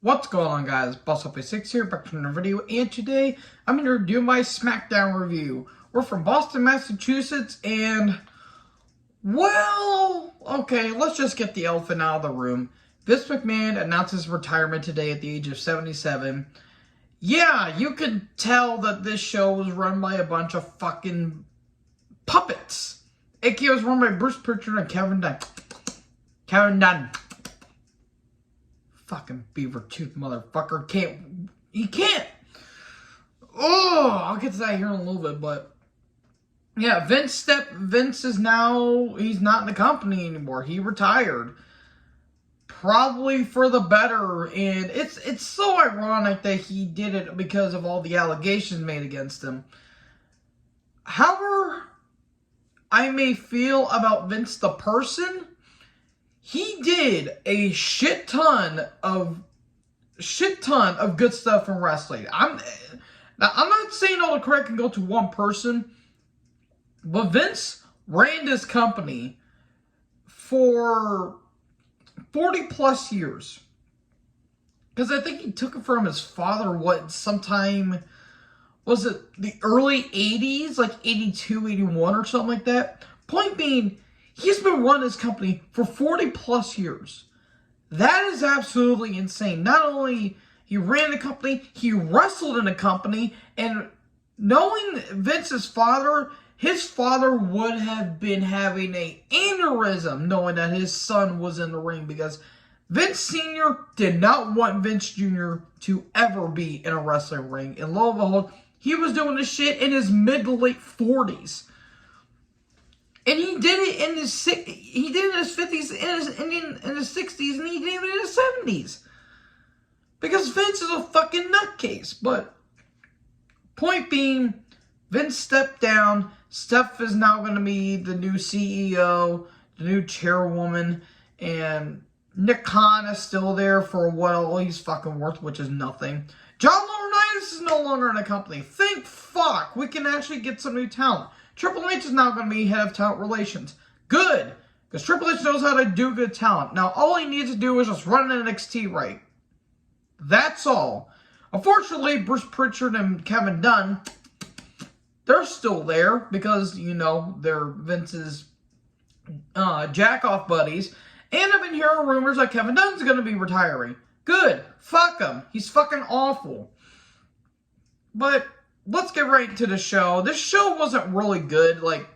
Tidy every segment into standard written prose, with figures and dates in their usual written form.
What's going on, guys? BossUp6 here, back to another video, and today I'm going to do my Smackdown review. We're from Boston, Massachusetts, and, well, okay, let's just get the elephant out of the room. Vince McMahon announces retirement today at the age of 77. Yeah, you can tell that this show was run by a bunch of fucking puppets. It was run by Bruce Pritchard and Kevin Dunn. Fucking beaver tooth motherfucker he can't. Oh, I'll get to that here in a little bit, but yeah, Vince is now, he's not in the company anymore. He retired. Probably for the better, and it's so ironic that he did it because of all the allegations made against him. However I may feel about Vince the person, he did a shit ton of good stuff from wrestling. I'm not saying all the credit can go to one person, but Vince ran this company for 40 plus years. Because I think he took it from his father, sometime, was it the early 80s? Like 82, 81 or something like that. Point being, he's been running his company for 40 plus years. That is absolutely insane. Not only he ran the company, he wrestled in the company, and knowing Vince's father, his father would have been having an aneurysm knowing that his son was in the ring, because Vince Sr. did not want Vince Jr. to ever be in a wrestling ring. And lo and behold, he was doing this shit in his mid to late 40s. And he did it in his 50s, in his 60s, and he did it in his 70s. Because Vince is a fucking nutcase. But point being, Vince stepped down. Steph is now going to be the new CEO, the new chairwoman, and Nick Khan is still there for what all he's fucking worth, which is nothing. John Laurinaitis is no longer in the company. Thank fuck. We can actually get some new talent. Triple H is now going to be head of talent relations. Good. Because Triple H knows how to do good talent. Now, all he needs to do is just run NXT right. That's all. Unfortunately, Bruce Pritchard and Kevin Dunn, they're still there because, you know, they're Vince's jack-off buddies. And I've been hearing rumors that Kevin Dunn's going to be retiring. Good. Fuck him. He's fucking awful. But let's get right into the show. This show wasn't really good. Like,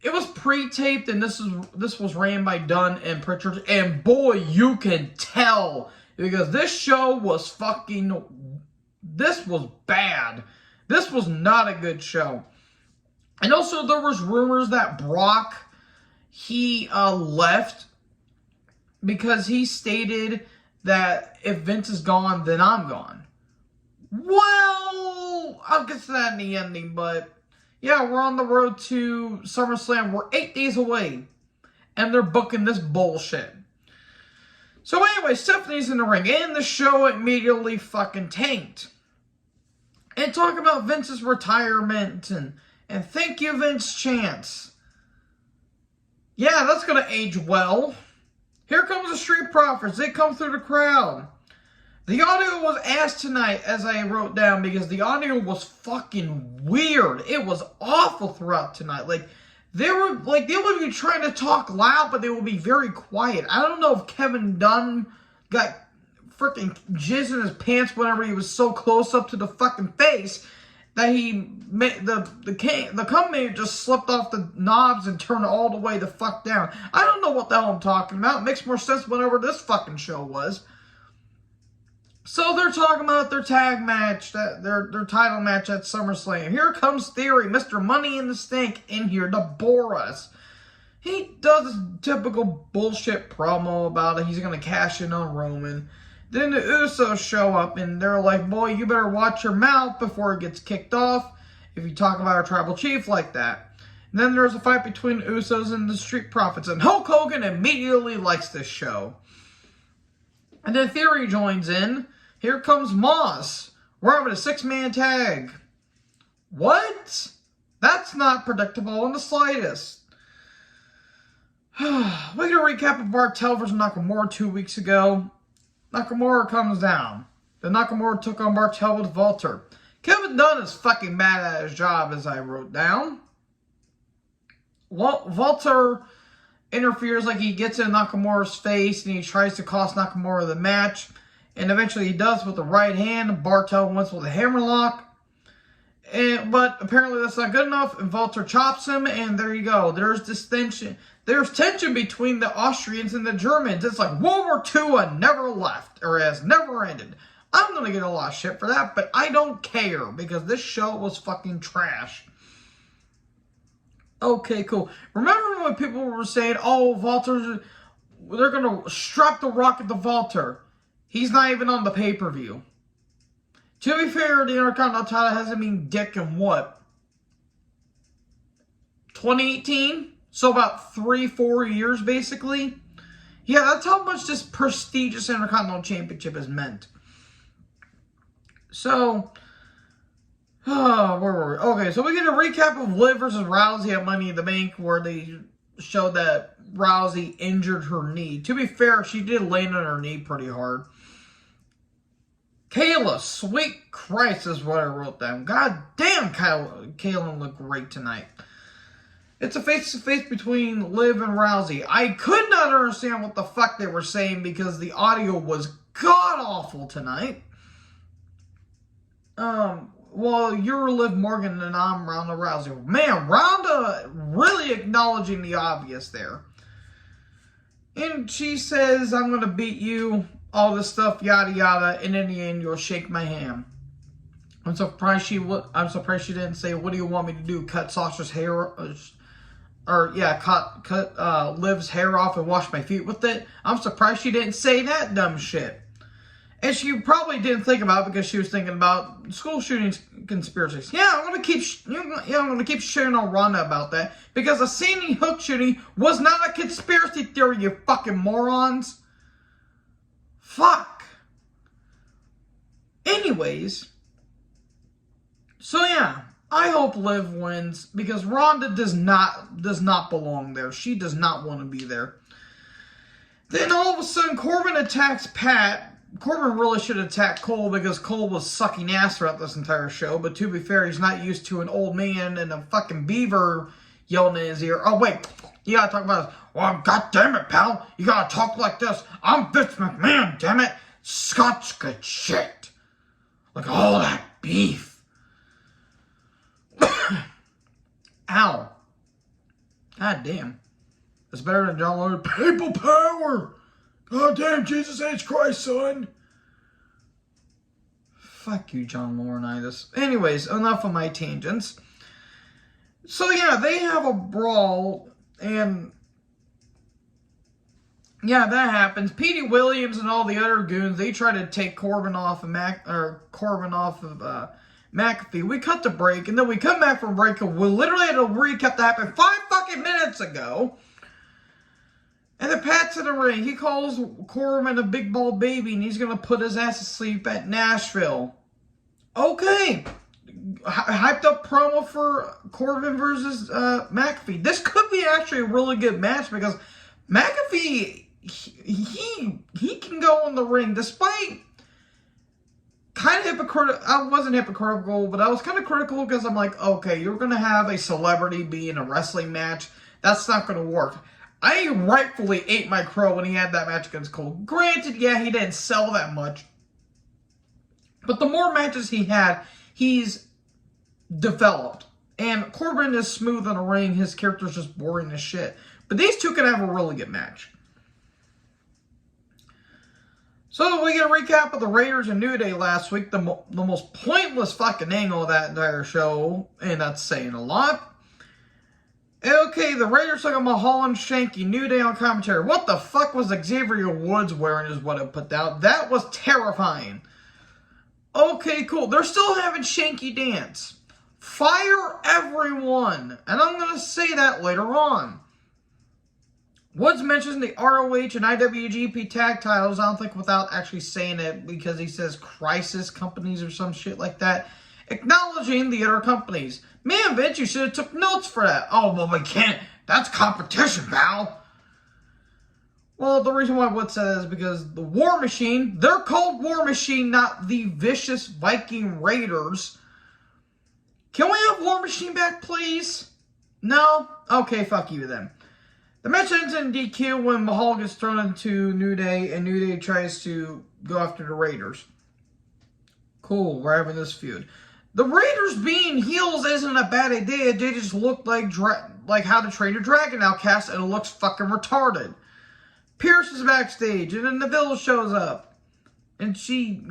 it was pre-taped, and this was ran by Dunn and Pritchard. And boy, you can tell, because this show was this was bad. This was not a good show. And also, there was rumors that Brock, he left because he stated that if Vince is gone, then I'm gone. Well, I'll get to that in the ending, but yeah, we're on the road to SummerSlam. We're 8 days away, and they're booking this bullshit. So anyway, Stephanie's in the ring, and the show immediately fucking tanked. And talk about Vince's retirement, and thank you, Vince chants. Yeah, that's going to age well. Here comes the Street Profits. They come through the crowd. The audio was ass tonight, as I wrote down, because the audio was fucking weird. It was awful throughout tonight. Like, they would be trying to talk loud, but they would be very quiet. I don't know if Kevin Dunn got freaking jizz in his pants whenever he was so close up to the fucking face that he made the company just slipped off the knobs and turned all the way the fuck down. I don't know what the hell I'm talking about. It makes more sense whenever this fucking show was. So they're talking about their tag match, their title match at SummerSlam. Here comes Theory, Mr. Money in the Stink, in here to bore us. He does his typical bullshit promo about it. He's going to cash in on Roman. Then the Usos show up, and they're like, boy, you better watch your mouth before it gets kicked off if you talk about our tribal chief like that. And then there's a fight between the Usos and the Street Profits, and Hulk Hogan immediately likes this show. And then Theory joins in. Here comes Moss. We're having a 6-man tag. What? That's not predictable in the slightest. We got a recap of our television Nakamura 2 weeks ago. Nakamura comes down. Then Nakamura took on Martel with Walter. Kevin Dunn is fucking mad at his job, as I wrote down. Walter interferes like he gets in Nakamura's face and he tries to cost Nakamura the match. And eventually he does with the right hand. Bartel wins with a hammerlock. But apparently that's not good enough. And Walter chops him. And there you go. There's this tension. There's tension between the Austrians and the Germans. It's like World War II never left. Or has never ended. I'm going to get a lot of shit for that. But I don't care. Because this show was fucking trash. Okay, cool. Remember when people were saying, oh, they're going to strap the Rocket to Walter. He's not even on the pay-per-view. To be fair, the Intercontinental title hasn't been dick in what? 2018? So about 3-4 years, basically. Yeah, that's how much this prestigious Intercontinental Championship is meant. So, where were we? Okay, so we get a recap of Liv versus Rousey at Money in the Bank, where they showed that Rousey injured her knee. To be fair, she did land on her knee pretty hard. Kayla, sweet Christ is what I wrote down. God damn, Kayla looked great tonight. It's a face-to-face between Liv and Rousey. I could not understand what the fuck they were saying because the audio was god-awful tonight. Well, you're Liv Morgan and I'm Ronda Rousey. Man, Ronda really acknowledging the obvious there. And she says, I'm going to beat you, all this stuff, yada yada, and in the end, you'll shake my hand. I'm surprised she didn't say, what do you want me to do? Cut Sasha's hair, cut Liv's hair off and wash my feet with it. I'm surprised she didn't say that dumb shit. And she probably didn't think about it because she was thinking about school shootings conspiracies. Yeah, I'm gonna keep shitting on Ronda about that because the Sandy Hook shooting was not a conspiracy theory, you fucking morons. Fuck. Anyways, so yeah, I hope Liv wins because Ronda does not belong there. She does not want to be there. Then all of a sudden, Corbin attacks Pat. Corbin really should attack Cole because Cole was sucking ass throughout this entire show. But to be fair, he's not used to an old man and a fucking beaver yelling in his ear. Oh, wait. You gotta talk about this. Well, God damn it, pal. You gotta talk like this. I'm Vince McMahon, damn it. Scott's good shit. Like all that beef. Ow. God damn. It's better than John Lord. People power. God damn, Jesus H. Christ, son. Fuck you, John Laurinaitis. Anyways, enough of my tangents. So yeah, they have a brawl, and yeah, that happens. Petey Williams and all the other goons, they try to take Corbin off of McAfee. We cut the break, and then we come back from break, and we literally had a recap that happened 5 fucking minutes ago. And then Pat's in the ring. He calls Corbin a big bald baby, and he's going to put his ass to sleep at Nashville. Okay. Hyped up promo for Corbin versus McAfee. This could be actually a really good match because McAfee, he can go in the ring despite kind of hypocritical. I wasn't hypocritical, but I was kind of critical because I'm like, okay, you're going to have a celebrity be in a wrestling match. That's not going to work. I rightfully ate my crow when he had that match against Cole. Granted, yeah, he didn't sell that much. But the more matches he had, he's developed. And Corbin is smooth in the ring. His character's just boring as shit. But these two can have a really good match. So we get a recap of the Raiders and New Day last week. The most pointless fucking angle of that entire show. And that's saying a lot. Okay, the Raiders took on Mahal and Shanky. New Day on commentary. What the fuck was Xavier Woods wearing is what I put down. That was terrifying. Okay, cool. They're still having Shanky dance. Fire everyone. And I'm going to say that later on. Woods mentions the ROH and IWGP tag titles. I don't think without actually saying it because he says crisis companies or some shit like that. Acknowledging the other companies. Man, Vince, you should have took notes for that. Oh, well, we can't. That's competition, pal. Well, the reason why I would say that is because the War Machine, they're called War Machine, not the Vicious Viking Raiders. Can we have War Machine back, please? No? Okay, fuck you then. The match ends in DQ when Mahal gets thrown into New Day, and New Day tries to go after the Raiders. Cool, we're having this feud. The Raiders being heels isn't a bad idea. They just look like How to Train Your Dragon outcast, and it looks fucking retarded. Pierce is backstage, and then Neville shows up. And she,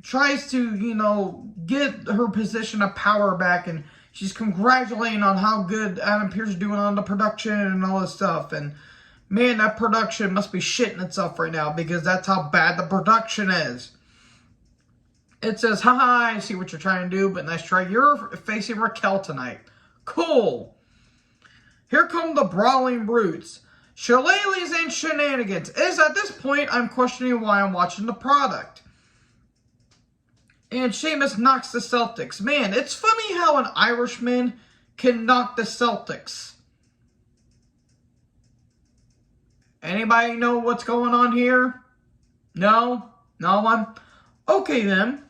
tries to, get her position of power back, and she's congratulating on how good Adam Pearce is doing on the production and all this stuff. And, man, that production must be shitting itself right now, because that's how bad the production is. It says, haha, I see what you're trying to do, but nice try. You're facing Raquel tonight. Cool. Here come the Brawling Brutes. Shillelaghs and shenanigans. Is at this point, I'm questioning why I'm watching the product. And Sheamus knocks the Celtics. Man, it's funny how an Irishman can knock the Celtics. Anybody know what's going on here? No? No one? Okay then.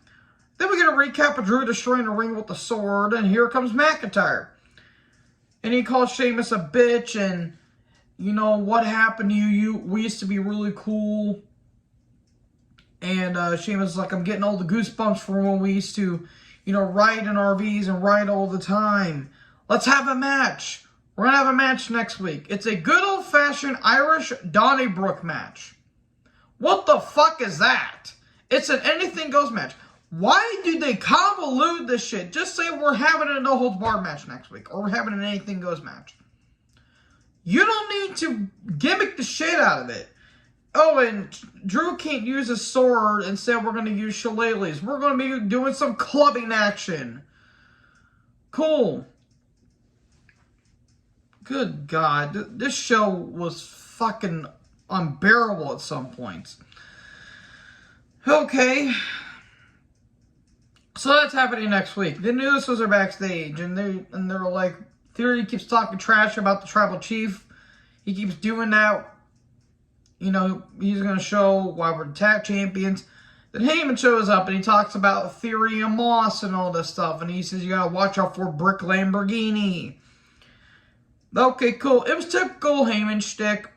Then we get a recap of Drew destroying the ring with the sword, and here comes McIntyre. And he calls Sheamus a bitch, and what happened to you? We used to be really cool. And Sheamus is like, I'm getting all the goosebumps from when we used to, ride in RVs and ride all the time. Let's have a match. We're going to have a match next week. It's a good old-fashioned Irish Donnybrook match. What the fuck is that? It's an anything goes match. Why do they convolute this shit? Just say we're having a no-holds-barred match next week. Or we're having an anything goes match. You don't need to gimmick the shit out of it. Oh, and Drew can't use a sword. Instead, we're going to use shillelaghs. We're going to be doing some clubbing action. Cool. Good God. This show was fucking unbearable at some points. Okay. So that's happening next week. The Newsers are backstage, and they're like, Theory keeps talking trash about the Tribal Chief. He keeps doing that. He's going to show why we're the tag champions. Then Heyman shows up, and he talks about Theory and Moss and all this stuff. And he says, you got to watch out for Brick Lamborghini. Okay, cool. It was typical Heyman shtick.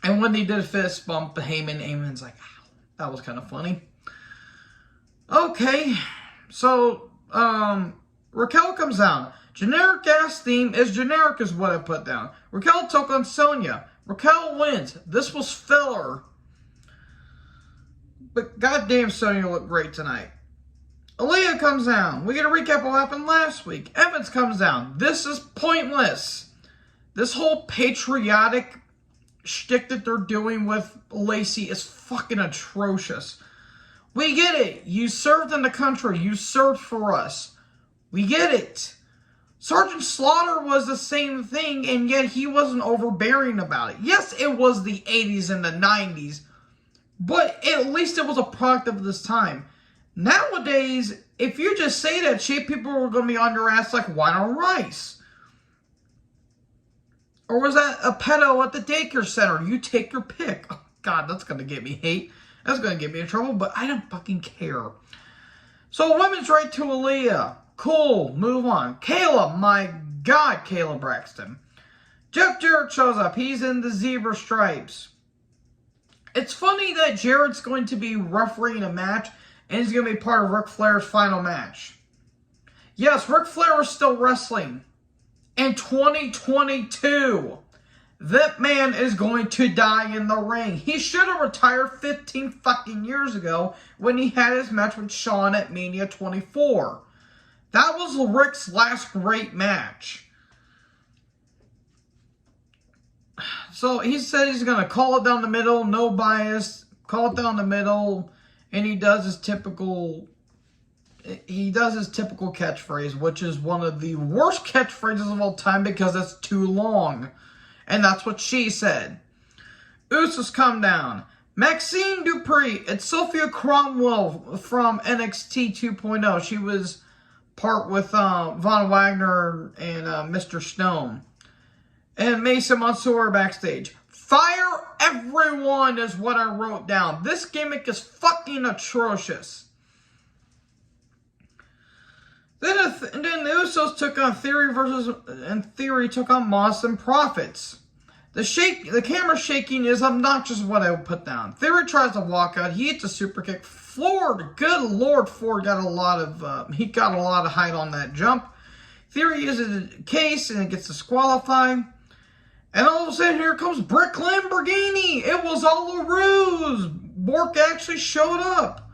And when they did a fist bump, Heyman's like, ow, that was kind of funny. Okay, so, Raquel comes down. Generic ass theme is generic is what I put down. Raquel took on Sonya. Raquel wins. This was filler. But goddamn, Sonya looked great tonight. Aaliyah comes down. We get a recap of what happened last week. Evans comes down. This is pointless. This whole patriotic shtick that they're doing with Lacey is fucking atrocious. We get it. You served in the country. You served for us. We get it. Sergeant Slaughter was the same thing, and yet he wasn't overbearing about it. Yes, it was the 80s and the 90s, but at least it was a product of this time. Nowadays, if you just say that shit, people are going to be on your ass like wine on rice. Or was that a pedo at the daycare center? You take your pick. Oh, God, that's going to get me hate. That's going to get me in trouble, but I don't fucking care. So, women's right to Aaliyah. Cool, move on. Kayla, my God, Kayla Braxton. Jeff Jarrett shows up. He's in the zebra stripes. It's funny that Jarrett's going to be refereeing a match, and he's going to be part of Ric Flair's final match. Yes, Ric Flair is still wrestling. In 2022, that man is going to die in the ring. He should have retired 15 fucking years ago when he had his match with Shawn at Mania 24. That was Ric's last great match. So he said he's going to call it down the middle, no bias, call it down the middle, and he does his typical catchphrase, which is one of the worst catchphrases of all time because it's too long. And that's what she said. Usos come down. Maxine Dupree. It's Sophia Cromwell from NXT 2.0. She was part with Von Wagner and Mr. Stone. And Mason Mansoor backstage. Fire everyone is what I wrote down. This gimmick is fucking atrocious. Then the Usos took on Theory took on Moss and Profits. The camera shaking is obnoxious, what I would put down. Theory tries to walk out. He hits a super kick. Ford, good lord, Ford got a lot of height on that jump. Theory uses a case and it gets disqualified. And all of a sudden, here comes Brick Lamborghini. It was all a ruse. Bork actually showed up.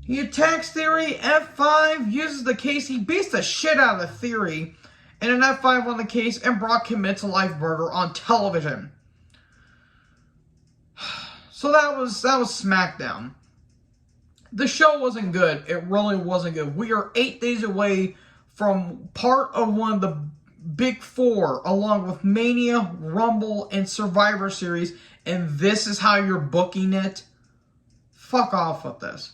He attacks Theory, F5, uses the case. He beats the shit out of Theory. And an F5 on the case, and Brock commits a life murder on television. So that was SmackDown. The show wasn't good. It really wasn't good. We are 8 days away from part of one of the Big Four, along with Mania, Rumble, and Survivor Series, and this is how you're booking it? Fuck off with this.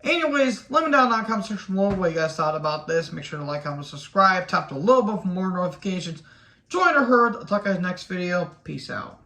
Anyways, let me know in the comment section below what you guys thought about this. Make sure to like, comment, subscribe, tap the little bell for more notifications. Join the herd. I'll talk to you guys next video. Peace out.